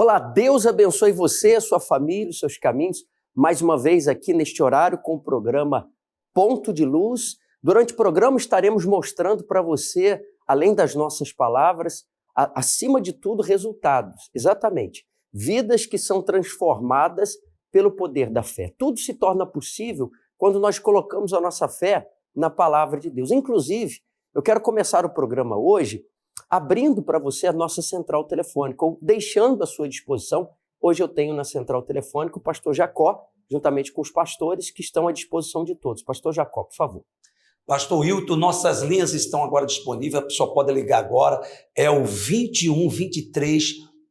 Olá, Deus abençoe você, sua família, os seus caminhos. Mais uma vez aqui neste horário com o programa Ponto de Luz. Durante o programa estaremos mostrando para você, além das nossas palavras, acima de tudo, resultados. Exatamente. Vidas que são transformadas pelo poder da fé. Tudo se torna possível quando nós colocamos a nossa fé na palavra de Deus. Inclusive, eu quero começar o programa hoje abrindo para você a nossa central telefônica, ou deixando à sua disposição. Hoje eu tenho na central telefônica o pastor Jacó, juntamente com os pastores que estão à disposição de todos. Pastor Jacó, por favor. Pastor Wilton, nossas linhas estão agora disponíveis, a pessoa pode ligar agora, é o 21 23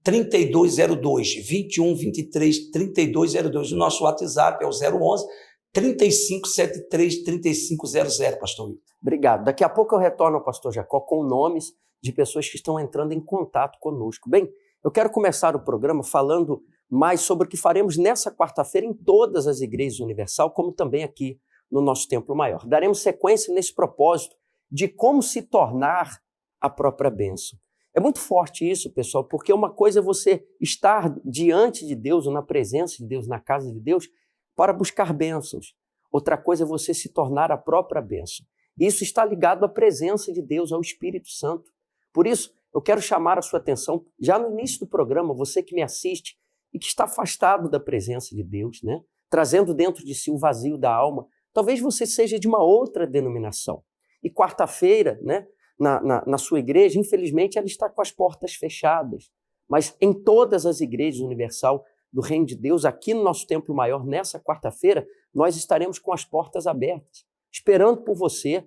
3202, 21 23 3202. O nosso WhatsApp é o 011 3573 3500, pastor Wilton. Obrigado. Daqui a pouco eu retorno ao pastor Jacó com nomes de pessoas que estão entrando em contato conosco. Bem, eu quero começar o programa falando mais sobre o que faremos nessa quarta-feira em todas as igrejas Universal, como também aqui no nosso Templo Maior. Daremos sequência nesse propósito de como se tornar a própria bênção. É muito forte isso, pessoal, porque uma coisa é você estar diante de Deus, ou na presença de Deus, na casa de Deus, para buscar bênçãos. Outra coisa é você se tornar a própria bênção. Isso está ligado à presença de Deus, ao Espírito Santo. Por isso, eu quero chamar a sua atenção, já no início do programa, você que me assiste e que está afastado da presença de Deus, né? Trazendo dentro de si o vazio da alma. Talvez você seja de uma outra denominação. E quarta-feira, né, na sua igreja, infelizmente, ela está com as portas fechadas. Mas em todas as igrejas Universal do Reino de Deus, aqui no nosso Templo Maior, nessa quarta-feira, nós estaremos com as portas abertas, esperando por você.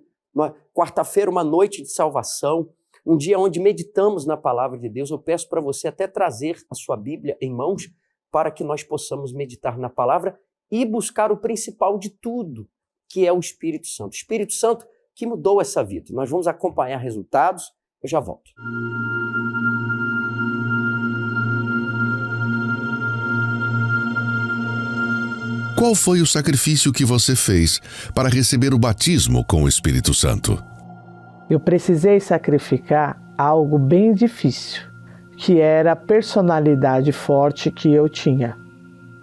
Quarta-feira, uma noite de salvação, um dia onde meditamos na palavra de Deus. Eu peço para você até trazer a sua Bíblia em mãos para que nós possamos meditar na palavra e buscar o principal de tudo, que é o Espírito Santo. O Espírito Santo que mudou essa vida. Nós vamos acompanhar resultados. Eu já volto. Qual foi o sacrifício que você fez para receber o batismo com o Espírito Santo? Eu precisei sacrificar algo bem difícil, que era a personalidade forte que eu tinha.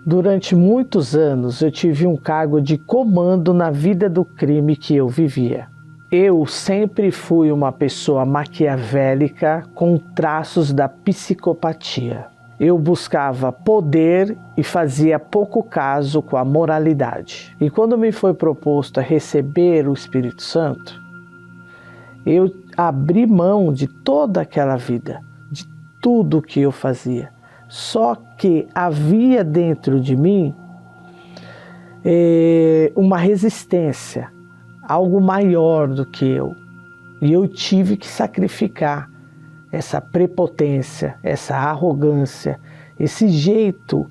Durante muitos anos eu tive um cargo de comando na vida do crime que eu vivia. Eu sempre fui uma pessoa maquiavélica com traços da psicopatia. Eu buscava poder e fazia pouco caso com a moralidade. E quando me foi proposto a receber o Espírito Santo, eu abri mão de toda aquela vida, de tudo que eu fazia. Só que havia dentro de mim uma resistência, algo maior do que eu. E eu tive que sacrificar essa prepotência, essa arrogância, esse jeito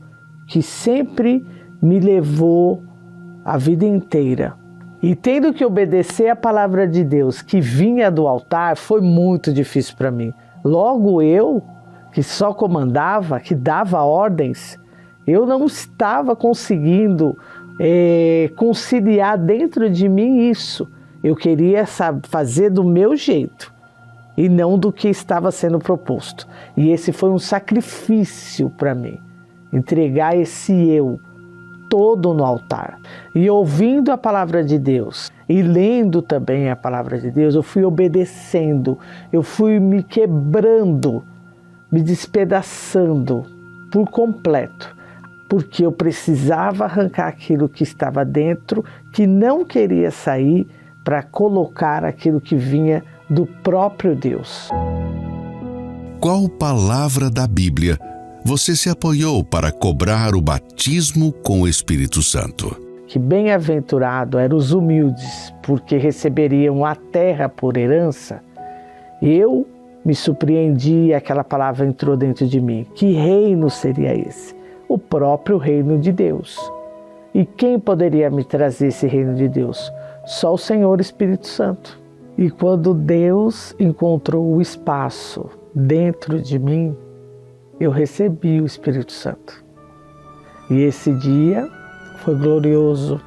que sempre me levou a vida inteira. E tendo que obedecer a palavra de Deus que vinha do altar, foi muito difícil para mim. Logo eu, que só comandava, que dava ordens, eu não estava conseguindo conciliar dentro de mim isso. Eu queria fazer do meu jeito e não do que estava sendo proposto. E esse foi um sacrifício para mim, entregar esse eu todo no altar. E ouvindo a palavra de Deus e lendo também a palavra de Deus, eu fui obedecendo, eu fui me quebrando, me despedaçando por completo, porque eu precisava arrancar aquilo que estava dentro, que não queria sair, para colocar aquilo que vinha do próprio Deus. Qual palavra da Bíblia você se apoiou para cobrar o batismo com o Espírito Santo? Que bem-aventurado eram os humildes, porque receberiam a terra por herança. Eu me surpreendi e aquela palavra entrou dentro de mim. Que reino seria esse? O próprio reino de Deus. E quem poderia me trazer esse reino de Deus? Só o Senhor Espírito Santo. E quando Deus encontrou o espaço dentro de mim, eu recebi o Espírito Santo. E esse dia foi glorioso,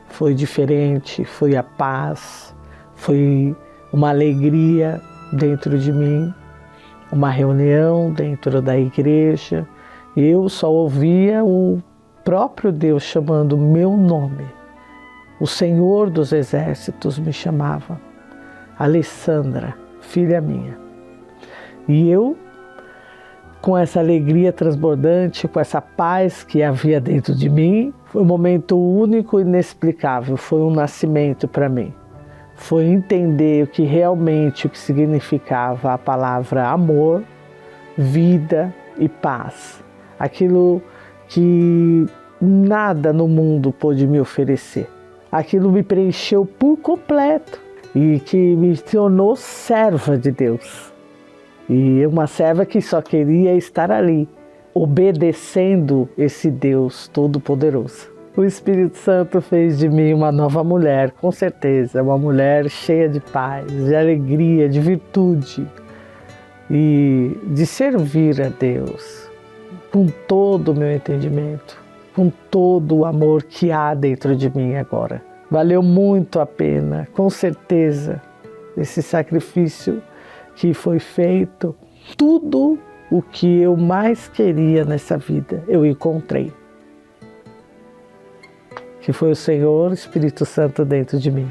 foi diferente, foi a paz, foi uma alegria dentro de mim, uma reunião dentro da igreja, Eu só ouvia o próprio Deus chamando meu nome. O Senhor dos Exércitos me chamava. Alessandra, filha minha. E eu, com essa alegria transbordante, com essa paz que havia dentro de mim, foi um momento único e inexplicável. Foi um nascimento para mim. Foi entender o que significava a palavra amor, vida e paz. Aquilo que nada no mundo pôde me oferecer. Aquilo me preencheu por completo e que me tornou serva de Deus. E uma serva que só queria estar ali, obedecendo esse Deus Todo-Poderoso. O Espírito Santo fez de mim uma nova mulher, com certeza, uma mulher cheia de paz, de alegria, de virtude e de servir a Deus com todo o meu entendimento, com todo o amor que há dentro de mim agora. Valeu muito a pena, com certeza, esse sacrifício que foi feito. Tudo o que eu mais queria nessa vida, eu encontrei. Que foi o Senhor, o Espírito Santo dentro de mim.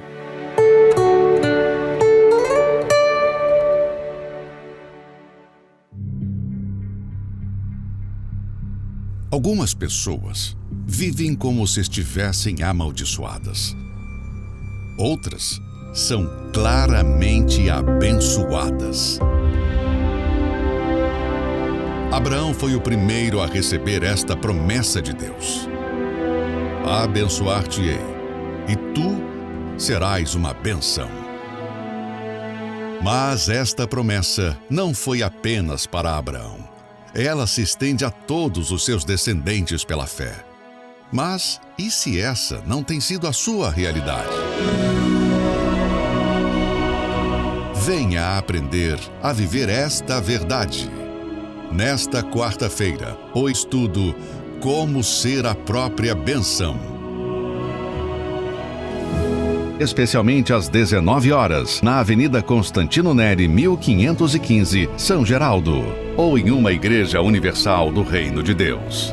Algumas pessoas vivem como se estivessem amaldiçoadas. Outras são claramente abençoadas. Abraão foi o primeiro a receber esta promessa de Deus: abençoar-te-ei, e tu serás uma bênção. Mas esta promessa não foi apenas para Abraão. Ela se estende a todos os seus descendentes pela fé. Mas e se essa não tem sido a sua realidade? Venha aprender a viver esta verdade. Nesta quarta-feira, o estudo Como Ser a Própria Bênção. Especialmente às 19 horas, na Avenida Constantino Neri, 1515, São Geraldo, ou em uma igreja universal do Reino de Deus.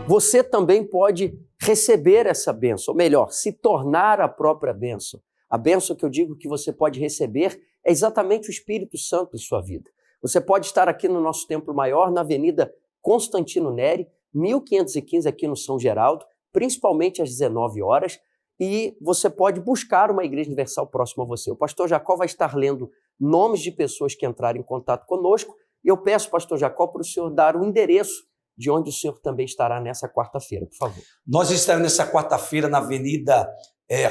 Você também pode receber essa bênção, ou melhor, se tornar a própria bênção. A bênção que eu digo que você pode receber é exatamente o Espírito Santo em sua vida. Você pode estar aqui no nosso Templo Maior, na Avenida Constantino Neri, 1515, aqui no São Geraldo, principalmente às 19 horas, e você pode buscar uma igreja universal próxima a você. O pastor Jacó vai estar lendo nomes de pessoas que entraram em contato conosco, e eu peço, pastor Jacó, para o senhor dar o endereço de onde o senhor também estará nessa quarta-feira, por favor. Nós estaremos nessa quarta-feira na Avenida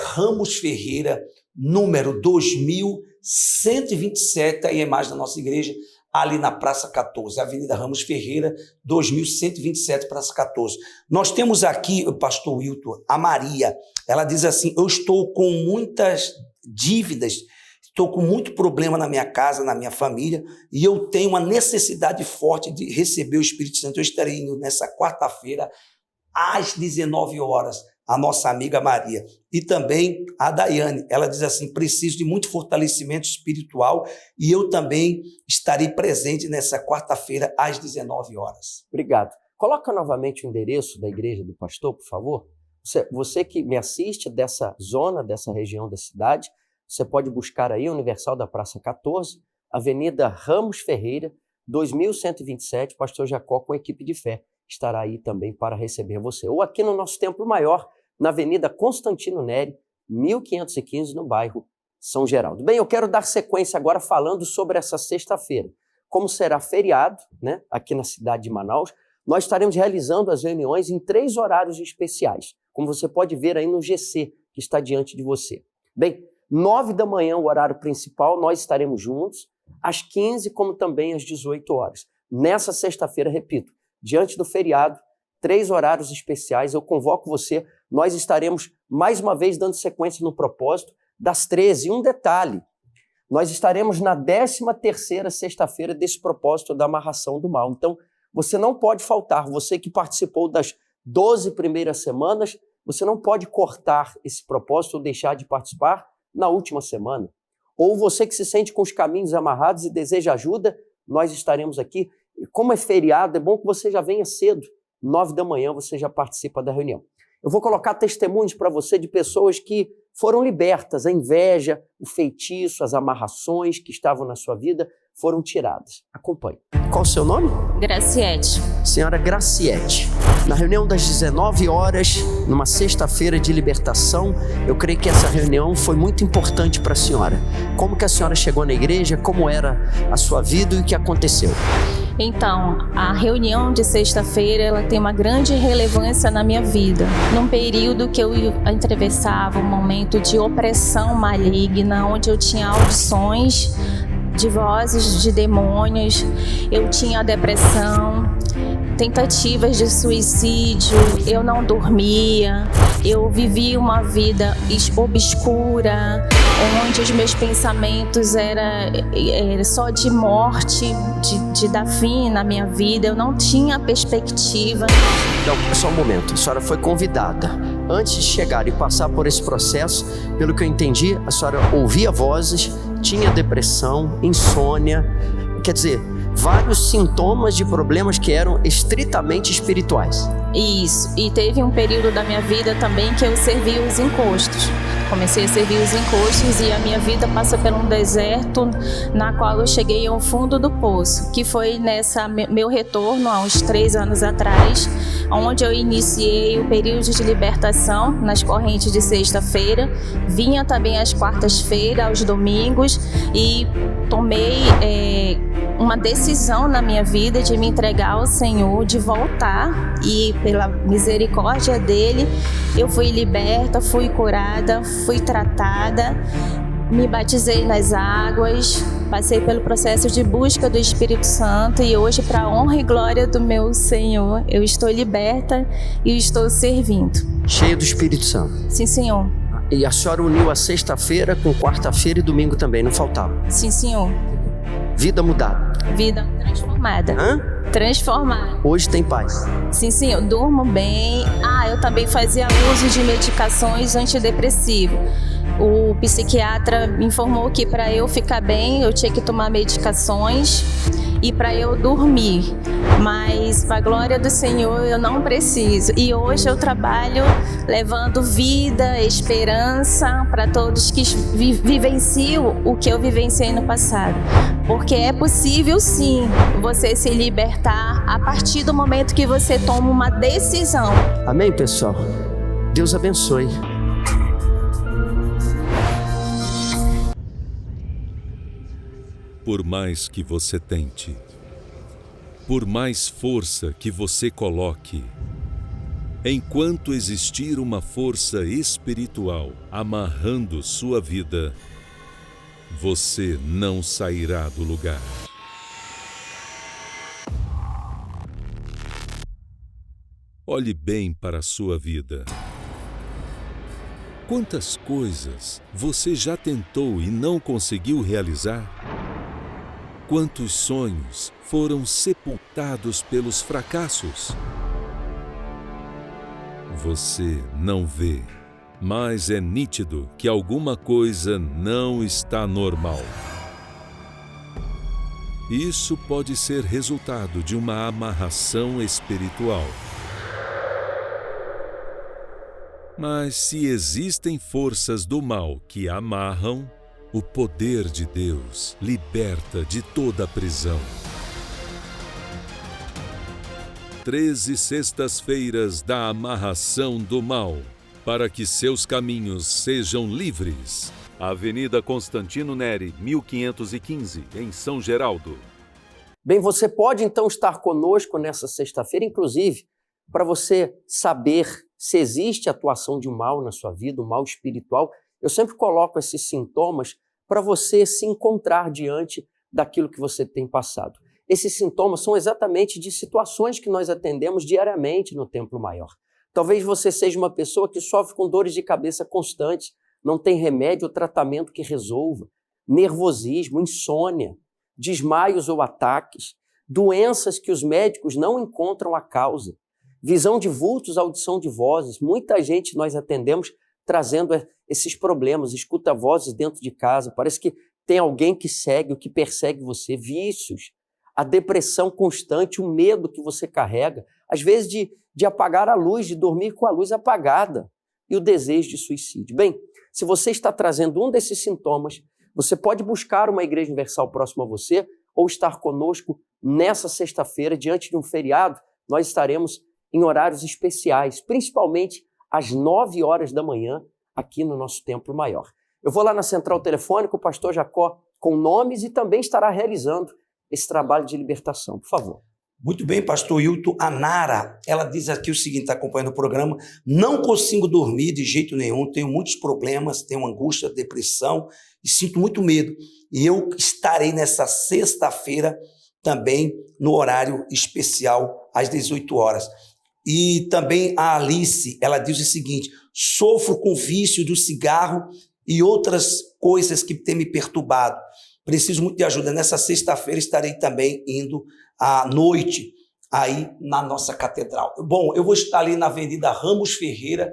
Ramos Ferreira, número 2127, aí é mais da nossa igreja, ali na Praça 14, Avenida Ramos Ferreira, 2127, Praça 14. Nós temos aqui, o pastor Wilton, a Maria. Ela diz assim: eu estou com muitas dívidas, estou com muito problema na minha casa, na minha família, e eu tenho uma necessidade forte de receber o Espírito Santo. Eu estarei indo nessa quarta-feira, às 19 horas, a nossa amiga Maria. E também a Daiane, ela diz assim: preciso de muito fortalecimento espiritual, e eu também estarei presente nessa quarta-feira, às 19 horas. Obrigado. Coloca novamente o endereço da igreja do pastor, por favor. Você que me assiste dessa zona, dessa região da cidade, você pode buscar aí a Universal da Praça 14, Avenida Ramos Ferreira, 2127, pastor Jacó com a equipe de fé estará aí também para receber você. Ou aqui no nosso Templo Maior, na Avenida Constantino Neri, 1515, no bairro São Geraldo. Bem, eu quero dar sequência agora falando sobre essa sexta-feira. Como será feriado, né, aqui na cidade de Manaus, nós estaremos realizando as reuniões em 3 horários especiais, como você pode ver aí no GC, que está diante de você. Bem, 9 da manhã, o horário principal, nós estaremos juntos, às 15, como também às 18 horas. Nessa sexta-feira, repito, diante do feriado, 3 horários especiais, eu convoco você. Nós estaremos, mais uma vez, dando sequência no propósito das 13. E um detalhe, nós estaremos na 13ª sexta-feira desse propósito da amarração do mal. Então, você não pode faltar. Você que participou das 12 primeiras semanas, você não pode cortar esse propósito ou deixar de participar na última semana. Ou você que se sente com os caminhos amarrados e deseja ajuda, nós estaremos aqui. E como é feriado, é bom que você já venha cedo. 9 da manhã você já participa da reunião. Eu vou colocar testemunhos para você de pessoas que foram libertas. A inveja, o feitiço, as amarrações que estavam na sua vida foram tiradas. Acompanhe. Qual o seu nome? Graciete. Senhora Graciete. Na reunião das 19 horas, numa sexta-feira de libertação, eu creio que essa reunião foi muito importante para a senhora. Como que a senhora chegou na igreja, como era a sua vida e o que aconteceu? Então, a reunião de sexta-feira, ela tem uma grande relevância na minha vida. Num período que eu atravessava um momento de opressão maligna, onde eu tinha audições de vozes de demônios, eu tinha depressão, tentativas de suicídio, eu não dormia, eu vivia uma vida obscura, onde os meus pensamentos era só de morte, de dar fim na minha vida, eu não tinha perspectiva. Então, só um momento, a senhora foi convidada. Antes de chegar e passar por esse processo, pelo que eu entendi, a senhora ouvia vozes, tinha depressão, insônia, quer dizer, vários sintomas de problemas que eram estritamente espirituais. Isso, e teve um período da minha vida também que eu servi os encostos. Comecei a servir os encostos e a minha vida passa por um deserto na qual eu cheguei ao fundo do poço, que foi nessa meu retorno há uns 3 anos atrás, onde eu iniciei o período de libertação nas correntes de sexta-feira, vinha também às quartas-feiras, aos domingos e tomei uma decisão na minha vida de me entregar ao Senhor, de voltar, e pela misericórdia dele eu fui liberta, fui curada, fui tratada, me batizei nas águas, passei pelo processo de busca do Espírito Santo e hoje, para a honra e glória do meu Senhor, eu estou liberta e estou servindo. Cheia do Espírito Santo. Sim, Senhor. E a senhora uniu a sexta-feira com quarta-feira e domingo também, não faltava? Sim, Senhor. Vida mudada. Vida transformada. Transformada. Hoje tem paz. Sim, sim, eu durmo bem. Eu também fazia uso de medicações antidepressivas. O psiquiatra me informou que para eu ficar bem, eu tinha que tomar medicações e para eu dormir. Mas, para a glória do Senhor, eu não preciso. E hoje eu trabalho levando vida, esperança para todos que vivenciam o que eu vivenciei no passado. Porque é possível, sim, você se libertar a partir do momento que você toma uma decisão. Amém, pessoal? Deus abençoe. Por mais que você tente, por mais força que você coloque, enquanto existir uma força espiritual amarrando sua vida, você não sairá do lugar. Olhe bem para a sua vida. Quantas coisas você já tentou e não conseguiu realizar? Quantos sonhos foram sepultados pelos fracassos? Você não vê, mas é nítido que alguma coisa não está normal. Isso pode ser resultado de uma amarração espiritual. Mas se existem forças do mal que amarram, o poder de Deus liberta de toda a prisão. 13 sextas-feiras da amarração do mal, para que seus caminhos sejam livres. Avenida Constantino Neri, 1515, em São Geraldo. Bem, você pode então estar conosco nessa sexta-feira, inclusive, para você saber se existe atuação de um mal na sua vida, um mal espiritual. Eu sempre coloco esses sintomas para você se encontrar diante daquilo que você tem passado. Esses sintomas são exatamente de situações que nós atendemos diariamente no Templo Maior. Talvez você seja uma pessoa que sofre com dores de cabeça constantes, não tem remédio ou tratamento que resolva, nervosismo, insônia, desmaios ou ataques, doenças que os médicos não encontram a causa, visão de vultos, audição de vozes. Muita gente nós atendemos trazendo esses problemas, escuta vozes dentro de casa, parece que tem alguém que segue ou que persegue você, vícios, a depressão constante, o medo que você carrega, às vezes de apagar a luz, de dormir com a luz apagada e o desejo de suicídio. Bem, se você está trazendo um desses sintomas, você pode buscar uma Igreja Universal próxima a você ou estar conosco nessa sexta-feira, diante de um feriado. Nós estaremos em horários especiais, principalmente às 9 horas da manhã, aqui no nosso Templo Maior. Eu vou lá na central telefônica, o pastor Jacó, com nomes, e também estará realizando esse trabalho de libertação. Por favor. Muito bem, pastor Hilton. A Nara, ela diz aqui o seguinte, está acompanhando o programa: não consigo dormir de jeito nenhum, tenho muitos problemas, tenho angústia, depressão e sinto muito medo. E eu estarei nessa sexta-feira também no horário especial, às 18 horas. E também a Alice, ela diz o seguinte: sofro com o vício do cigarro e outras coisas que têm me perturbado. Preciso muito de ajuda. Nessa sexta-feira estarei também indo à noite aí na nossa catedral. Bom, eu vou estar ali na Avenida Ramos Ferreira,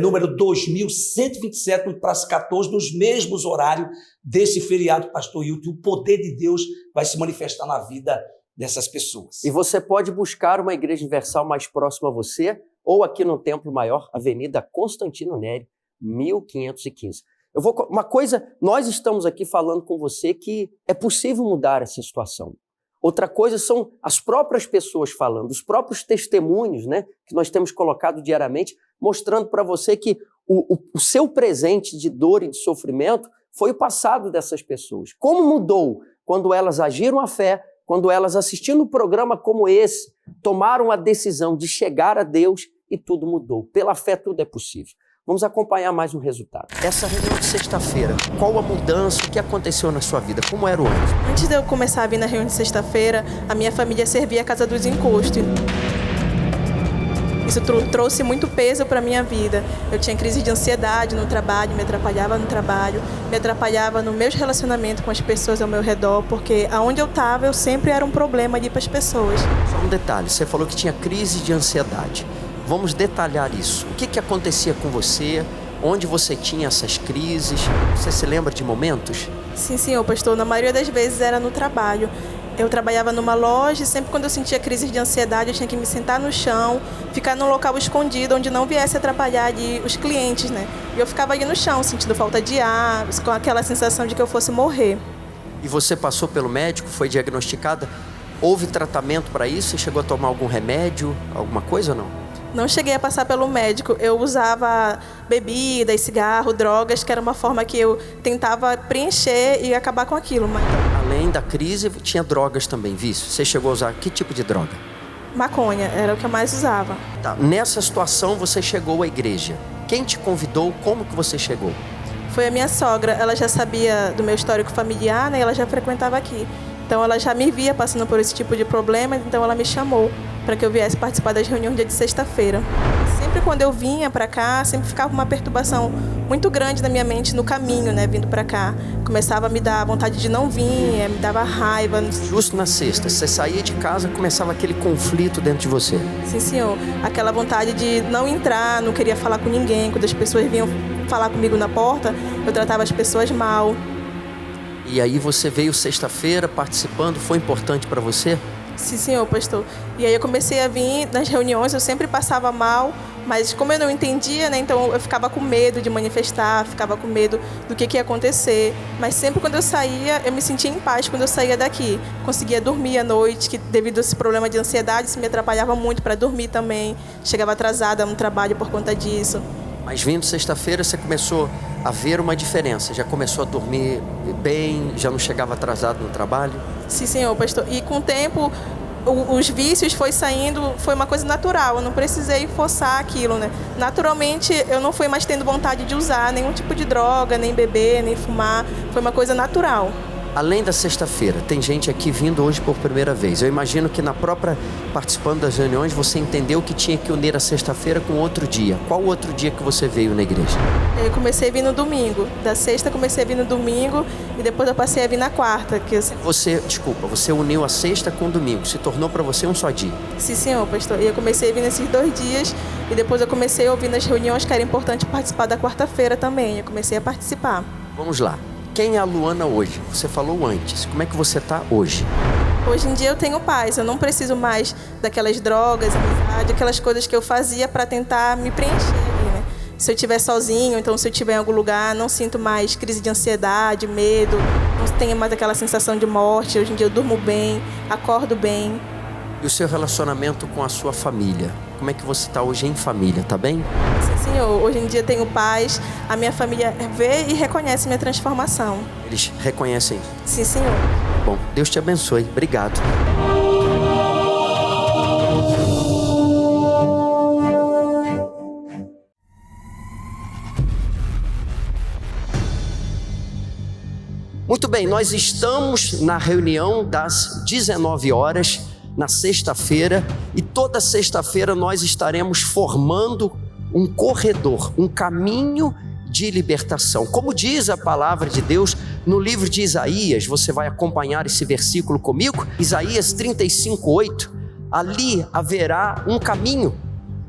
número 2127, no Praça 14, nos mesmos horários desse feriado, pastor Hilton. O poder de Deus vai se manifestar na vida dessas pessoas. E você pode buscar uma Igreja Universal mais próxima a você, ou aqui no Templo Maior, Avenida Constantino Nery, 1515. Uma coisa, nós estamos aqui falando com você que é possível mudar essa situação. Outra coisa são as próprias pessoas falando, os próprios testemunhos, né, que nós temos colocado diariamente, mostrando para você que o seu presente de dor e de sofrimento foi o passado dessas pessoas. Como mudou quando elas agiram à fé, quando elas, assistindo um programa como esse, tomaram a decisão de chegar a Deus e tudo mudou. Pela fé tudo é possível. Vamos acompanhar mais um resultado. Essa reunião de sexta-feira, qual a mudança, o que aconteceu na sua vida? Como era o antes? Antes de eu começar a vir na reunião de sexta-feira, a minha família servia a Casa dos Encostos. Isso trouxe muito peso para a minha vida. Eu tinha crise de ansiedade no trabalho, me atrapalhava no trabalho, me atrapalhava no meu relacionamento com as pessoas ao meu redor, porque aonde eu estava, eu sempre era um problema ali para as pessoas. Só um detalhe, você falou que tinha crise de ansiedade. Vamos detalhar isso. O que acontecia com você? Onde você tinha essas crises? Você se lembra de momentos? Sim, senhor pastor. Na maioria das vezes era no trabalho. Eu trabalhava numa loja e sempre quando eu sentia crises de ansiedade, eu tinha que me sentar no chão, ficar num local escondido, onde não viesse atrapalhar ali os clientes, né? E eu ficava ali no chão, sentindo falta de ar, com aquela sensação de que eu fosse morrer. E você passou pelo médico, foi diagnosticada? Houve tratamento para isso? Você chegou a tomar algum remédio, alguma coisa ou não? Não cheguei a passar pelo médico. Eu usava bebidas, cigarro, drogas, que era uma forma que eu tentava preencher e acabar com aquilo. Mas... Além da crise, tinha drogas também, vício. Você chegou a usar que tipo de droga? Maconha, era o que eu mais usava. Tá. Nessa situação, você chegou à igreja. Quem te convidou? Como que você chegou? Foi a minha sogra. Ela já sabia do meu histórico familiar, né? Ela já frequentava aqui. Então, ela já me via passando por esse tipo de problema, então ela me chamou para que eu viesse participar das reuniões dia de sexta-feira. Sempre quando eu vinha para cá, sempre ficava uma perturbação muito grande na minha mente no caminho, né, vindo para cá. Começava a me dar vontade de não vir, me dava raiva. Justo na sexta, você saía de casa, começava aquele conflito dentro de você. Sim, senhor. Aquela vontade de não entrar, não queria falar com ninguém. Quando as pessoas vinham falar comigo na porta, eu tratava as pessoas mal. E aí você veio sexta-feira participando, foi importante para você? Sim, senhor, pastor. E aí eu comecei a vir nas reuniões, eu sempre passava mal, mas como eu não entendia, né, então eu ficava com medo de manifestar, ficava com medo do que ia acontecer. Mas sempre quando eu saía, eu me sentia em paz quando eu saía daqui. Conseguia dormir à noite, que devido a esse problema de ansiedade, isso me atrapalhava muito para dormir também. Chegava atrasada no trabalho por conta disso. Mas vindo sexta-feira, você começou a ver uma diferença? Já começou a dormir bem? Já não chegava atrasado no trabalho? Sim, senhor, pastor. E com o tempo, os vícios foi saindo, foi uma coisa natural. Eu não precisei forçar aquilo, né? Naturalmente, eu não fui mais tendo vontade de usar nenhum tipo de droga, nem beber, nem fumar. Foi uma coisa natural. Além da sexta-feira, tem gente aqui vindo hoje por primeira vez. Eu imagino que na própria participando das reuniões, você entendeu que tinha que unir a sexta-feira com outro dia. Qual outro dia que você veio na igreja? Eu comecei a vir no domingo. Da sexta comecei a vir no domingo e depois eu passei a vir na quarta. Você uniu a sexta com o domingo. Se tornou para você um só dia. Sim, senhor, pastor. E eu comecei a vir nesses 2 dias e depois eu comecei a ouvir nas reuniões que era importante participar da quarta-feira também. Eu comecei a participar. Vamos lá. Quem é a Luana hoje? Você falou antes. Como é que você está hoje? Hoje em dia eu tenho paz, eu não preciso mais daquelas drogas, amizade, aquelas coisas que eu fazia para tentar me preencher ali, né? Se eu estiver sozinho, então se eu estiver em algum lugar, não sinto mais crise de ansiedade, medo, não tenho mais aquela sensação de morte. Hoje em dia eu durmo bem, acordo bem. E o seu relacionamento com a sua família? Como é que você está hoje em família, tá bem? Sim, Senhor. Hoje em dia tenho paz, a minha família vê e reconhece minha transformação. Eles reconhecem? Sim, Senhor. Bom, Deus te abençoe. Obrigado. Muito bem, nós estamos na reunião das 19 horas, na sexta-feira, e toda sexta-feira nós estaremos formando um corredor, um caminho de libertação. Como diz a palavra de Deus no livro de Isaías, você vai acompanhar esse versículo comigo, Isaías 35:8, ali haverá um caminho,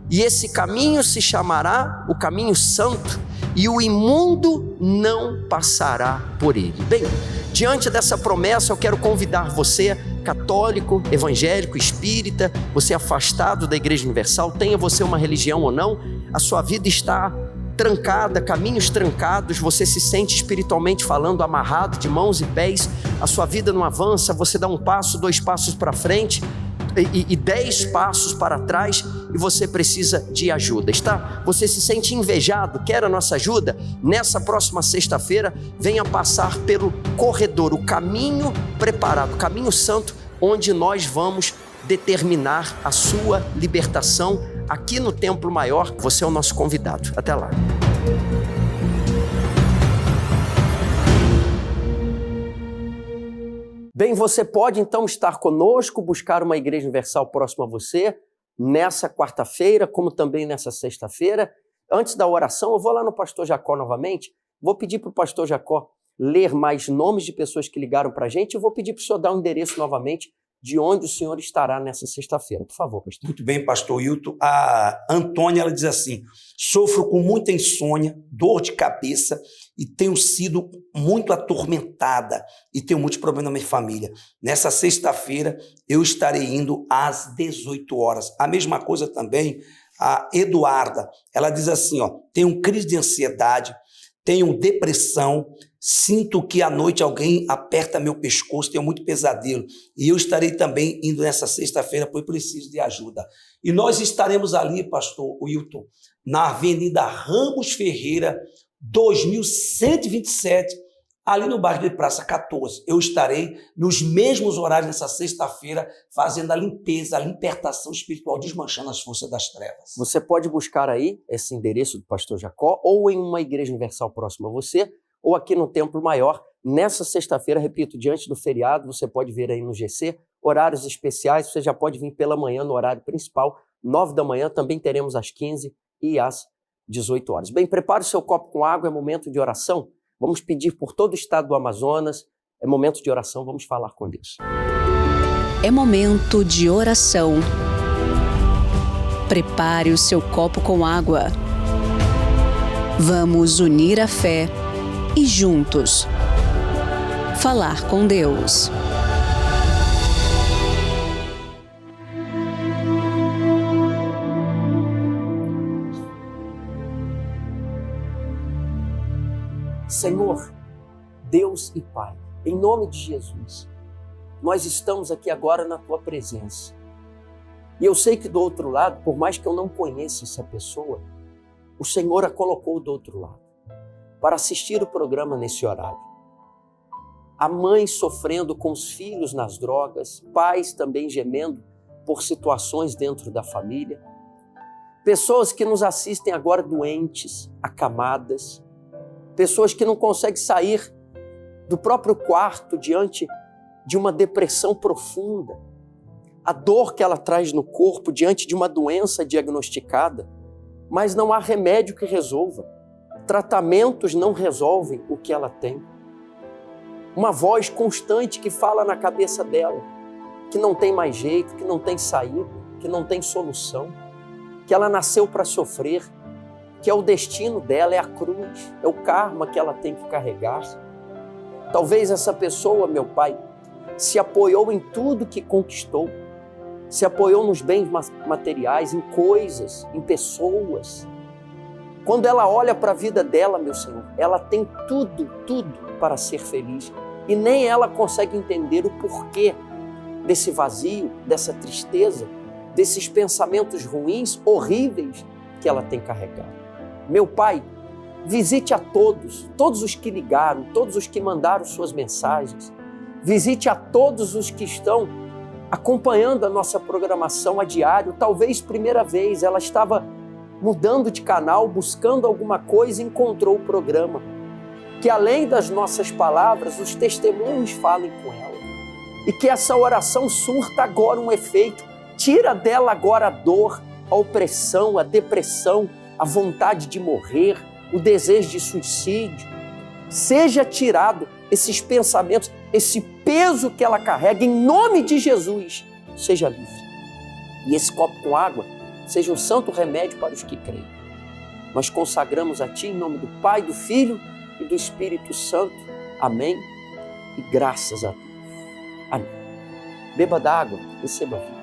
e esse caminho se chamará o caminho santo, e o imundo não passará por ele. Bem, diante dessa promessa eu quero convidar você, católico, evangélico, espírita, você afastado da Igreja Universal, tenha você uma religião ou não, a sua vida está trancada, caminhos trancados, você se sente espiritualmente falando amarrado de mãos e pés, a sua vida não avança, você dá um passo, 2 passos para frente e 10 passos para trás, e você precisa de ajuda, está? Você se sente invejado, quer a nossa ajuda? Nessa próxima sexta-feira, venha passar pelo corredor, o caminho preparado, o caminho santo, onde nós vamos determinar a sua libertação aqui no Templo Maior. Você é o nosso convidado. Até lá. Bem, você pode então estar conosco, buscar uma Igreja Universal próxima a você, nessa quarta-feira, como também nessa sexta-feira. Antes da oração, eu vou lá no pastor Jacó novamente, vou pedir para o pastor Jacó ler mais nomes de pessoas que ligaram para a gente, e vou pedir para o senhor dar um endereço novamente de onde o senhor estará nessa sexta-feira. Por favor, pastor. Muito bem, pastor Hilton. A Antônia, ela diz assim: sofro com muita insônia, dor de cabeça e tenho sido muito atormentada e tenho muitos problemas na minha família. Nessa sexta-feira eu estarei indo às 18 horas. A mesma coisa também a Eduarda. Ela diz assim, tenho crise de ansiedade, tenho depressão, sinto que à noite alguém aperta meu pescoço, tenho muito pesadelo. E eu estarei também indo nessa sexta-feira, pois preciso de ajuda. E nós estaremos ali, pastor Wilton, na Avenida Ramos Ferreira, 2127, ali no bairro de Praça 14. Eu estarei nos mesmos horários nessa sexta-feira, fazendo a limpeza, a libertação espiritual, desmanchando as forças das trevas. Você pode buscar aí esse endereço do pastor Jacó, ou em uma Igreja Universal próxima a você, ou aqui no Templo Maior. Nessa sexta-feira, repito, diante do feriado, você pode ver aí no GC, horários especiais, você já pode vir pela manhã no horário principal, 9 da manhã, também teremos às 15 e às 18 horas. Bem, prepare o seu copo com água, é momento de oração. Vamos pedir por todo o estado do Amazonas, é momento de oração, vamos falar com Deus. É momento de oração. Prepare o seu copo com água. Vamos unir a fé e juntos falar com Deus. Senhor, Deus e Pai, em nome de Jesus, nós estamos aqui agora na Tua presença. E eu sei que do outro lado, por mais que eu não conheça essa pessoa, o Senhor a colocou do outro lado, para assistir o programa nesse horário. Há mães sofrendo com os filhos nas drogas, pais também gemendo por situações dentro da família, pessoas que nos assistem agora doentes, acamadas, pessoas que não conseguem sair do próprio quarto diante de uma depressão profunda, a dor que ela traz no corpo diante de uma doença diagnosticada, mas não há remédio que resolva. Tratamentos não resolvem o que ela tem. Uma voz constante que fala na cabeça dela, que não tem mais jeito, que não tem saída, que não tem solução, que ela nasceu para sofrer, que é o destino dela, é a cruz, é o karma que ela tem que carregar. Talvez essa pessoa, meu Pai, se apoiou em tudo que conquistou, se apoiou nos bens materiais, em coisas, em pessoas. Quando ela olha para a vida dela, meu Senhor, ela tem tudo para ser feliz. E nem ela consegue entender o porquê desse vazio, dessa tristeza, desses pensamentos ruins, horríveis que ela tem carregado. Meu Pai, visite a todos os que ligaram, todos os que mandaram suas mensagens. Visite a todos os que estão acompanhando a nossa programação a diário. Talvez primeira vez ela estava mudando de canal, buscando alguma coisa e encontrou o programa. Que além das nossas palavras, os testemunhos falem com ela. E que essa oração surta agora um efeito. Tira dela agora a dor, a opressão, a depressão, a vontade de morrer, o desejo de suicídio. Seja tirado esses pensamentos, esse peso que ela carrega, em nome de Jesus, seja livre. E esse copo com água seja um santo remédio para os que creem. Nós consagramos a Ti em nome do Pai, do Filho e do Espírito Santo. Amém. E graças a Deus. Amém. Beba da água, receba a vida.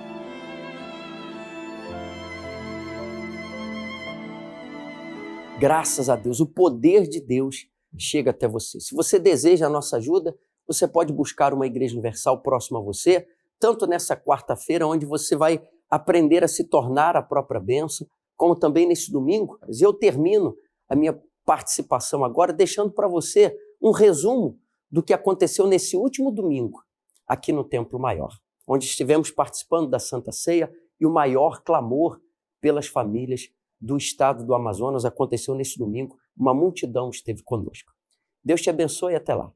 Graças a Deus, o poder de Deus chega até você. Se você deseja a nossa ajuda, você pode buscar uma Igreja Universal próxima a você, tanto nessa quarta-feira, onde você vai aprender a se tornar a própria bênção, como também nesse domingo. Mas eu termino a minha participação agora deixando para você um resumo do que aconteceu nesse último domingo, aqui no Templo Maior, onde estivemos participando da Santa Ceia e o maior clamor pelas famílias do estado do Amazonas aconteceu nesse domingo. Uma multidão esteve conosco. Deus te abençoe e até lá.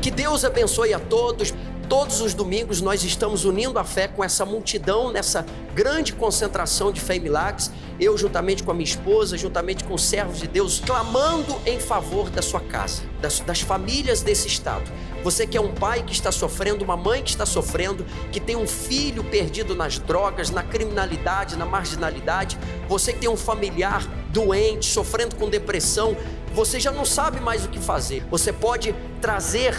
Que Deus abençoe a todos. Todos os domingos nós estamos unindo a fé com essa multidão, nessa grande concentração de fé e milagres. Eu, juntamente com a minha esposa, juntamente com os servos de Deus, clamando em favor da sua casa, das famílias desse estado. Você que é um pai que está sofrendo, uma mãe que está sofrendo, que tem um filho perdido nas drogas, na criminalidade, na marginalidade. Você que tem um familiar doente, sofrendo com depressão, você já não sabe mais o que fazer. Você pode trazer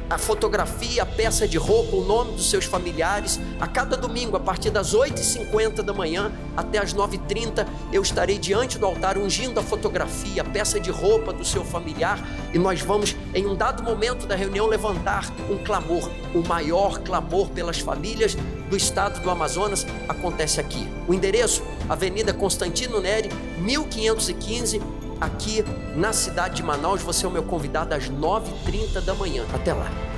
a fotografia, a peça de roupa, o nome dos seus familiares. A cada domingo, a partir das 8h50 da manhã até as 9h30, eu estarei diante do altar ungindo a fotografia, a peça de roupa do seu familiar, e nós vamos, em um dado momento da reunião, levantar um clamor. O maior clamor pelas famílias do estado do Amazonas acontece aqui. O endereço, Avenida Constantino Neri, 1515, aqui na cidade de Manaus. Você é o meu convidado às 9h30 da manhã. Até lá.